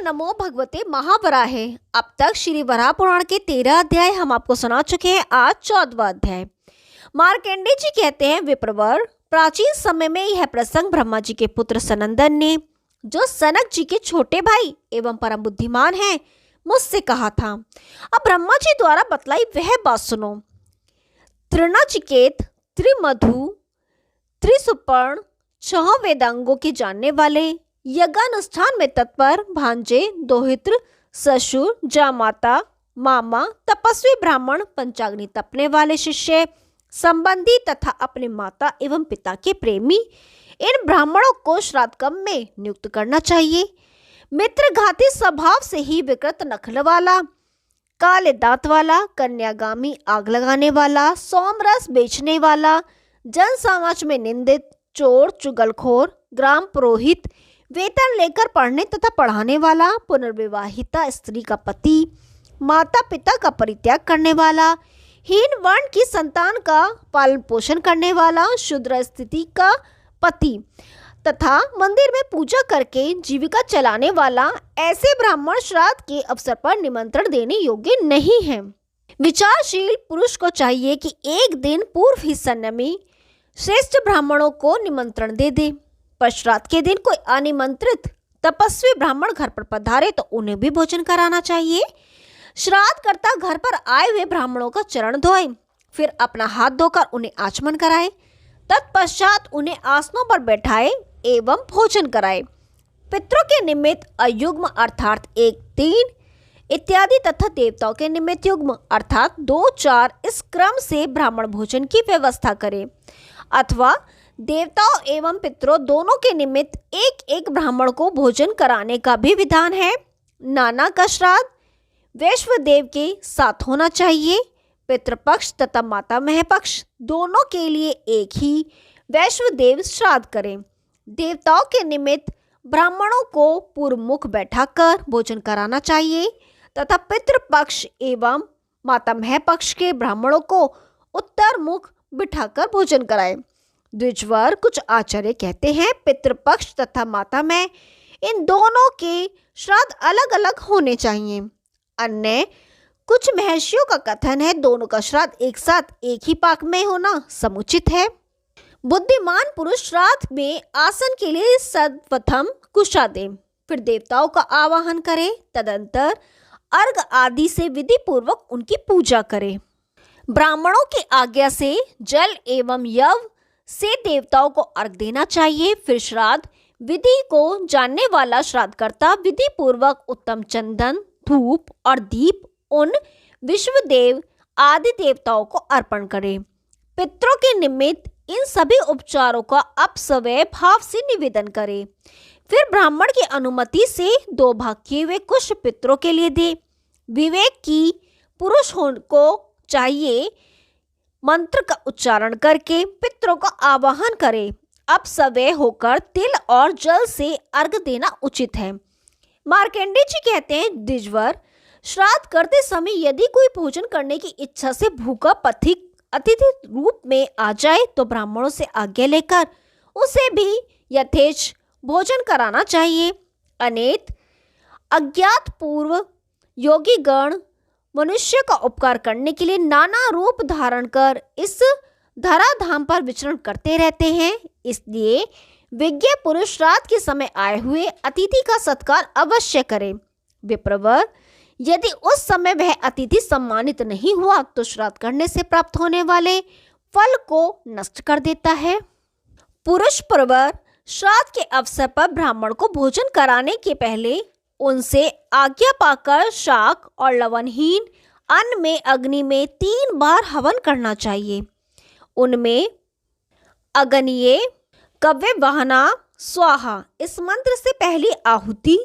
नमो भगवते महावराहे। अब तक श्री वराह पुराण के 13 अध्याय हम आपको सुना चुके हैं। आज 14वां अध्याय। मार्कंडेय जी कहते हैं, विप्रवर, प्राचीन समय में यह प्रसंग ब्रह्मा जी के पुत्र सनंदन ने, जो सनक जी के छोटे भाई एवं परम बुद्धिमान हैं, मुझसे कहा था। अब ब्रह्मा जी द्वारा बतलाई वह बात सुनो। तृणाचिकेत, त्रिमधु, त्रिसुपर्ण, 6 वेदांगों के जानने वाले, यज्ञानुष्ठान में तत्पर भांजे, दोहित्र, ससुर, जामाता, मामा, तपस्वी ब्राह्मण, पंचाग्नि तपने वाले शिष्य, संबंधी तथा अपने माता एवं पिता के प्रेमी, इन ब्राह्मणों को श्राद्ध कर्म में नियुक्त करना चाहिए। मित्रघाती स्वभाव से ही विकृत नखल वाला, काले दांत वाला, कन्यागामी, आग लगाने वाला, सोमरस बेचने वाला, जन समाज में निंदित, चोर, चुगलखोर, ग्राम पुरोहित, वेतन लेकर पढ़ने तथा पढ़ाने वाला, पुनर्विवाहिता स्त्री का पति, माता पिता का परित्याग करने वाला, हीन वर्ण की संतान का पालन पोषण करने वाला, शूद्र स्थिति का पति तथा मंदिर में पूजा करके जीविका चलाने वाला, ऐसे ब्राह्मण श्राद्ध के अवसर पर निमंत्रण देने योग्य नहीं है। विचारशील पुरुष को चाहिए कि एक दिन पूर्व ही संयमी श्रेष्ठ ब्राह्मणों को निमंत्रण दे दे। पर श्राद्ध के दिन कोई अनिमंत्रित तपस्वी ब्राह्मण घर पर पधारे तो उन्हें भी भोजन कराना चाहिए। श्राद्ध करता घर पर आए हुए ब्राह्मणों का चरण धोए, फिर अपना हाथ धोकर उन्हें आचमन कराए, तत्पश्चात उन्हें आसनों पर बैठाए एवं भोजन कराए। पितरों के निमित्त अयुग्म अर्थात 1, 3 इत्यादि तथा देवताओं के निमित्त युग्म अर्थात 2, 4 इस क्रम से ब्राह्मण भोजन की व्यवस्था करे, अथवा देवताओं एवं पितरों दोनों के निमित्त एक एक ब्राह्मण को भोजन कराने का भी विधान है। नाना का श्राद्ध वैश्वदेव के साथ होना चाहिए। पितृपक्ष तथा मातामह पक्ष दोनों के लिए एक ही वैश्वदेव श्राद्ध करें। देवताओं के निमित्त ब्राह्मणों को पूर्व मुख बैठाकर भोजन कराना चाहिए तथा पितृपक्ष एवं मातामह पक्ष के ब्राह्मणों को उत्तर मुख बिठाकर भोजन कराएं। द्विजवर कुछ आचार्य कहते हैं, पितृपक्ष तथा मातामह इन दोनों के श्राद्ध अलग अलग होने चाहिए। अन्य कुछ महर्षियों का कथन है, दोनों का श्राद्ध एक साथ एक ही पाक में होना समुचित है। बुद्धिमान पुरुष श्राद्ध में आसन के लिए सर्वप्रथम कुशा दे, फिर देवताओं का आवाहन करे, तदंतर अर्घ आदि से विधि पूर्वक उनकी पूजा करे। ब्राह्मणों की आज्ञा से जल एवं यव से देवताओं को अर्घ देना चाहिए। फिर श्राद्ध विधि को जानने वाला श्राद्धकर्ता विधि पूर्वक उत्तम चंदन, धूप और दीप उन विश्वदेव आदि देवताओं को अर्पण करे। पितरों के निमित्त इन सभी उपचारों का अपसवय भाव से निवेदन करे। फिर ब्राह्मण की अनुमति से 2 भाग किए हुए कुछ पितरों के लिए दे। विवेक की पुरुष को चाहिए मंत्र का उच्चारण करके पितरों का आवाहन करे। अब सवय होकर तिल और जल से अर्घ देना उचित है। मार्कंडेय जी कहते हैं, द्विजवर, श्राद्ध करते समय यदि कोई भोजन करने की इच्छा से भूखा पथिक अतिथि रूप में आ जाए तो ब्राह्मणों से आज्ञा लेकर उसे भी यथेच भोजन कराना चाहिए। अनेत अज्ञात पूर्व योगी गण मनुष्य का उपकार करने के लिए नाना रूप धारण कर इस धराधाम पर विचरण करते रहते हैं। इसलिए विज्ञ पुरुष श्राद्ध के समय आए हुए अतिथि का सत्कार अवश्य करे। विप्रवर, यदि उस समय वह अतिथि सम्मानित नहीं हुआ तो श्राद्ध करने से प्राप्त होने वाले फल को नष्ट कर देता है। पुरुष प्रवर श्राद्ध के अवसर पर ब्राह्मण को भोजन कराने के पहले उनसे आज्ञा पाकर शाक और लवणहीन अन्न में अग्नि में 3 बार हवन करना चाहिए। उनमें अग्नये कव्य वहना स्वाहा इस मंत्र से पहली आहुति,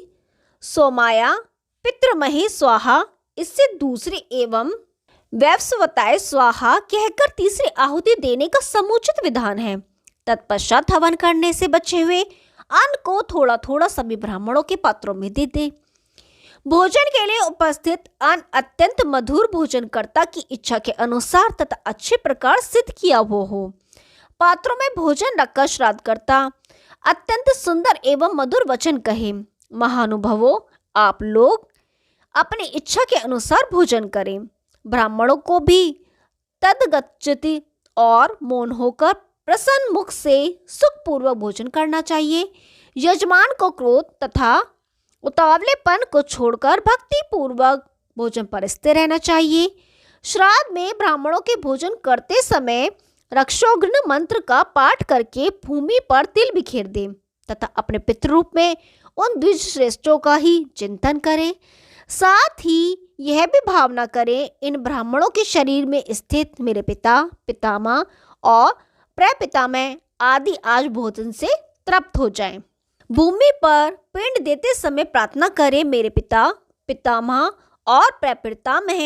सोमाया पितृमहे स्वाहा इससे दूसरी एवं वैवस्वताय स्वाहा कहकर तीसरी आहुति देने का समुचित विधान है। तत्पश्चात हवन करने से बचे हुए अन्न को थोड़ा थोड़ा सभी ब्राह्मणों के पात्रों में दे दे। भोजन के लिए उपस्थित अन्न अत्यंत मधुर भोजनकर्ता की इच्छा के अनुसार तथा अच्छे प्रकार सिद्ध किया हुआ हो। पात्रों में भोजन रखकर श्राद्धकर्ता अत्यंत सुंदर एवं मधुर वचन कहे। महानुभवों, आप लोग अपनी इच्छा के अनुसार भोजन करें। ब्राह्मणों को भी तदगच्छति और मौन होकर प्रसन्न मुख से सुखपूर्वक भोजन करना चाहिए। यजमान को क्रोध तथा उतावलेपन को छोड़कर भक्ति पूर्वक भोजन परसते रहना चाहिए। श्राद्ध में ब्राह्मणों के भोजन करते समय रक्षोघ्न मंत्र का पाठ करके भूमि पर तिल बिखेर दें तथा अपने पितृरूप में उन द्विज श्रेष्ठों का ही चिंतन करें। साथ ही यह भी भावना करें, इन ब्राह्मणों के शरीर में स्थित मेरे पिता, पितामह और प्रपितामह आदि आज भोजन से तृप्त हो जाएं। भूमि पर पिंड देते समय प्रार्थना करें, मेरे पिता, पितामह और प्रपितामह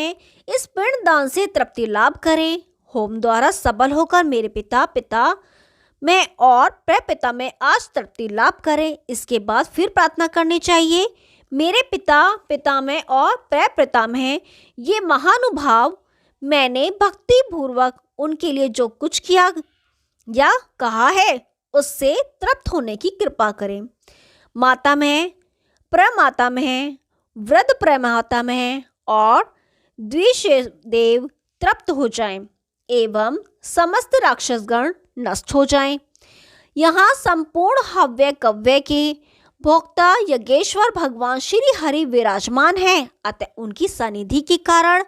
इस पिंड दान से तृप्ति लाभ करें। होम द्वारा सबल होकर मेरे पिता, पितामह और प्रपितामह आज तृप्ति लाभ करें। इसके बाद फिर प्रार्थना करनी चाहिए, मेरे पिता, पितामह और प्रपितामह ये महानुभाव, मैंने भक्ति पूर्वक उनके लिए जो कुछ किया या कहा है उससे तृप्त होने की कृपा करें। मातामह, प्रमातामह, वृद्ध प्रमातामह और द्विषदेव तृप्त हो जाएं एवं समस्त राक्षसगण नष्ट हो जाएं। यहाँ संपूर्ण हव्य कव्य के भोक्ता यज्ञेश्वर भगवान श्री हरि विराजमान हैं, अतः उनकी सनिधि के कारण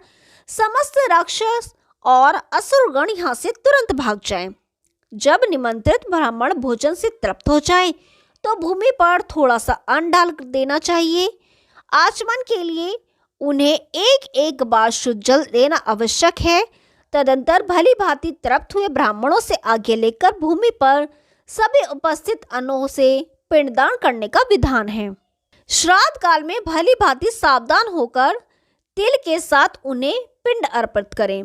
समस्त राक्षस और असुरगण यहाँ से तुरंत भाग जाएं। जब निमंत्रित ब्राह्मण भोजन से तृप्त हो जाएं, तो भूमि पर थोड़ा सा अन्न डाल देना चाहिए। आचमन के लिए उन्हें एक एक बार शुद्ध जल देना आवश्यक है। तदंतर भली भांति तृप्त हुए ब्राह्मणों से आज्ञा लेकर भूमि पर सभी उपस्थित अन्नों से पिंडदान करने का विधान है। श्राद्ध काल में भली भांति सावधान होकर तिल के साथ उन्हें पिंड अर्पित करें।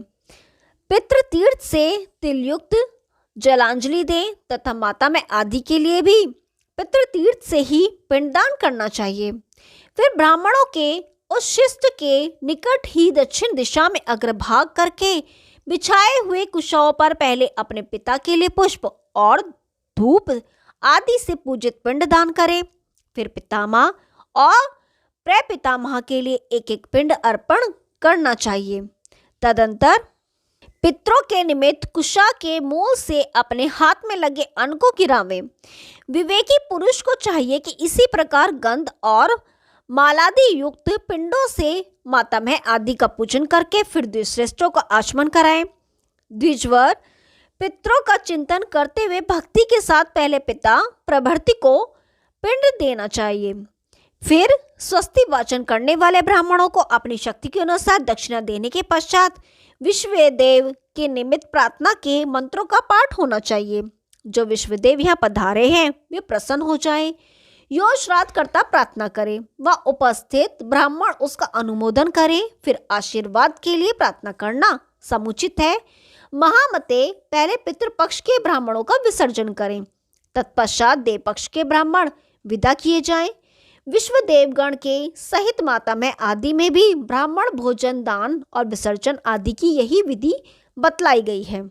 पितृ तीर्थ से तिल युक्त जलांजलि दें तथा माता में आदि के लिए भी पितृ तीर्थ से ही पिंडदान करना चाहिए। फिर ब्राह्मणों के उस शिष्ट के निकट ही दक्षिण दिशा में अग्रभाग करके बिछाए हुए कुशाओं पर पहले अपने पिता के लिए पुष्प और धूप आदि से पूजित पिंड दान करें। फिर पितामह और प्रपितामह के लिए एक एक पिंड अर्पण करना चाहिए। तदंतर पितरों के निमित्त कुशा के मूल से अपने हाथ में लगे अन्न को गिरावें। विवेकी पुरुष को चाहिए कि इसी प्रकार गंध और मालादि युक्त पिंडों से मातामह आदि का पूजन करके फिर द्विश्रेष्ठों का आचमन कराएं। द्विजवर पितरों का चिंतन करते हुए भक्ति के साथ पहले पिता प्रभृति को पिंड देना चाहिए। फिर स्वस्ति वाचन करने वाले ब्राह्मणों को अपनी शक्ति के अनुसार दक्षिणा देने के पश्चात विश्वदेव के निमित्त प्रार्थना के मंत्रों का पाठ होना चाहिए। जो विश्वदेव यहाँ पधारे हैं वे प्रसन्न हो जाएं। यो श्राद्ध करता प्रार्थना करे, वह उपस्थित ब्राह्मण उसका अनुमोदन करे। फिर आशीर्वाद के लिए प्रार्थना करना समुचित है। महामते पहले पितृपक्ष के ब्राह्मणों का विसर्जन करें, तत्पश्चात देव पक्ष के ब्राह्मण विदा किए जाएं। विश्व देवगण के सहित माता में आदि में भी ब्राह्मण भोजन दान और विसर्जन आदि की यही विधि बतलाई गई है।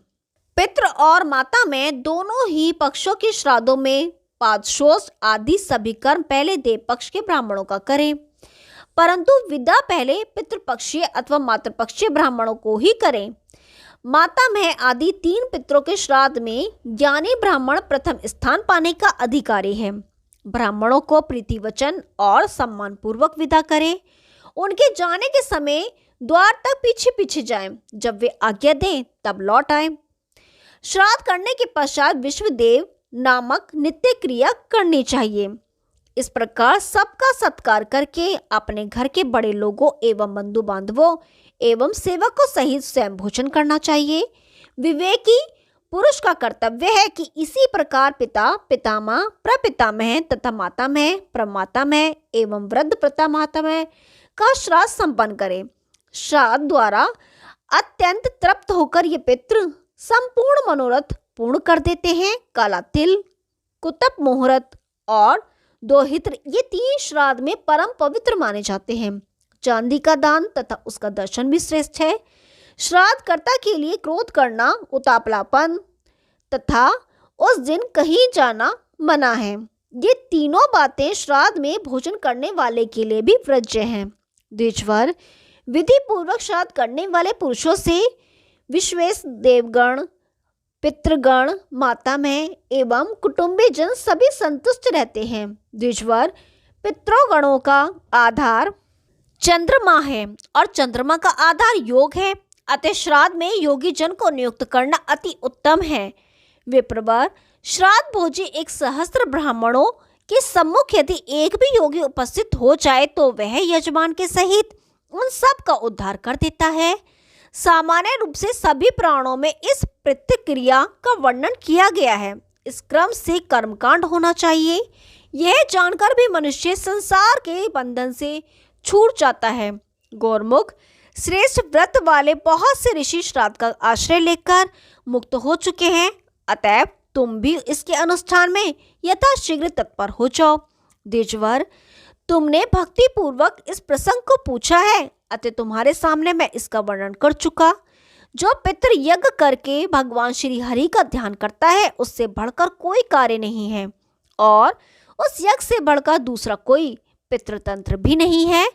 पितृ और माता में दोनों ही पक्षों के श्राद्धों में पादशोष आदि सभी कर्म पहले देव पक्ष के ब्राह्मणों का करें, परंतु विदा पहले पितृपक्षीय अथवा मातृपक्षीय ब्राह्मणों को ही करें। माता में आदि तीन पितरों के श्राद्ध में ज्ञानी ब्राह्मण प्रथम स्थान पाने का अधिकारी है। ब्राह्मणों को प्रीति वचन और सम्मान पूर्वक विदा करें। उनके जाने के समय द्वार तक पीछे पीछे जाएं, जब वे आज्ञा दें तब लौट आए। श्राद्ध करने के पश्चात विश्वदेव नामक नित्य क्रिया करनी चाहिए। इस प्रकार सबका सत्कार करके अपने घर के बड़े लोगों एवं बंधु बांधवों एवं सेवकों सहित स्वयं भोजन करना चाहिए। विवेकी पुरुष का कर्तव्य है कि इसी प्रकार पिता पितामह प्रपितामह तथा मातामह प्रमातामह एवं वृद्ध प्रमातामह का श्राद्ध संपन्न करे। श्राद्ध द्वारा अत्यंत तृप्त होकर ये पितृ संपूर्ण मनोरथ पूर्ण कर देते हैं। काला तिल, कुतप मुहूर्त और दोहित्र ये तीन श्राद्ध में परम पवित्र माने जाते हैं। चांदी का दान तथा उसका दर्शन भी श्रेष्ठ है। श्राद्ध कर्ता के लिए क्रोध करना, उतावलापन तथा उस दिन कहीं जाना मना है। ये तीनों बातें श्राद्ध में भोजन करने वाले के लिए भी वर्ज्य हैं। द्विजवर, विधि पूर्वक श्राद्ध करने वाले पुरुषों से विश्वेश देवगण, पितृगण, मातामह एवं कुटुंबीजन सभी संतुष्ट रहते हैं। द्विजवर, पितृगणों का आधार चंद्रमा है और चंद्रमा का आधार योग है, अतः श्राद्ध में योगी जन को नियुक्त करना अति उत्तम है। विप्रवर, श्राद्ध भोजी 1,000 ब्राह्मणों के सम्मुख यदि एक भी योगी उपस्थित हो जाए तो वह यजमान के सहित उन सब का उद्धार कर देता है। सामान्य रूप से सभी प्राणों में इस प्रतिक्रिया का वर्णन किया गया है। इस क्रम से कर्मकांड होना चाहिए। यह जानकर भी मनुष्य संसार के बंधन से छूट जाता है। गौरमुख, श्रेष्ठ व्रत वाले बहुत से ऋषि श्राद्ध का आश्रय लेकर मुक्त हो चुके हैं, अतएव तुम भी इसके अनुष्ठान में यथाशीघ्र तत्पर हो जाओ। द्विजवर, तुमने भक्ति पूर्वक इस प्रसंग को पूछा है, अतः तुम्हारे सामने मैं इसका वर्णन कर चुका। जो पितृ यज्ञ करके भगवान श्री हरि का ध्यान करता है उससे बढ़कर कोई कार्य नहीं है और उस यज्ञ से बढ़कर दूसरा कोई पितृतंत्र भी नहीं है,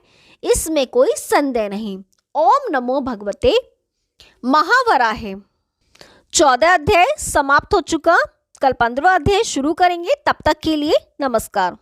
इसमें कोई संदेह नहीं। ओम नमो भगवते महावराहे। 14 अध्याय समाप्त हो चुका। कल 15वां अध्याय शुरू करेंगे। तब तक के लिए नमस्कार।